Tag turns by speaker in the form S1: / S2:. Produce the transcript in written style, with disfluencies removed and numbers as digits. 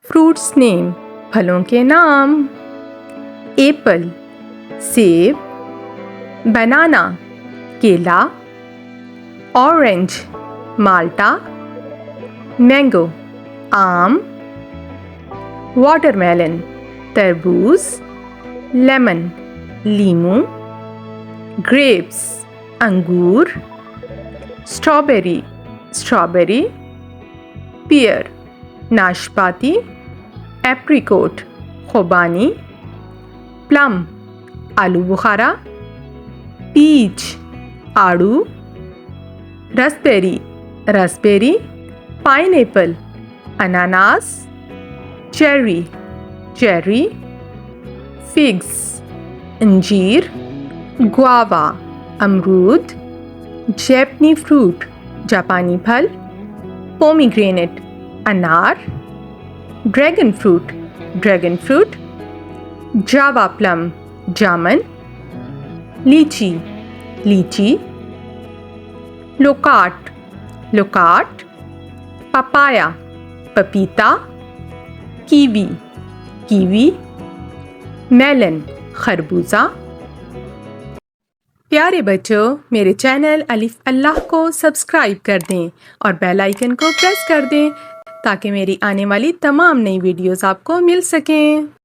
S1: Fruits name, फलों के नाम। एप्पल सेब, बनाना केला, ऑरेंज माल्टा, मैंगो आम, वाटरमेलन तरबूज, लेमन लीमू, ग्रेप्स अंगूर, स्ट्रॉबेरी, पियर नाशपाती, एप्रिकोट खुबानी, प्लम आलू बुखारा, पीच आड़ू, रास्पबेरी, पाइनएप्पल अनानास, चेरी, फिग्स अंजीर, गुआवा अमरूद, जैपनी फ्रूट जापानी फल, पोमीग्रेनेट अनार, ड्रैगन फ्रूट, जावा प्लम जामन, लीची, लोकाट, पपाया पपीता, कीवी, मेलन खरबूजा। प्यारे बच्चों, मेरे चैनल अलिफ अल्लाह को सब्सक्राइब कर दें और बेल आइकन को प्रेस कर दें ताकि मेरी आने वाली तमाम नई वीडियोस आपको मिल सकें।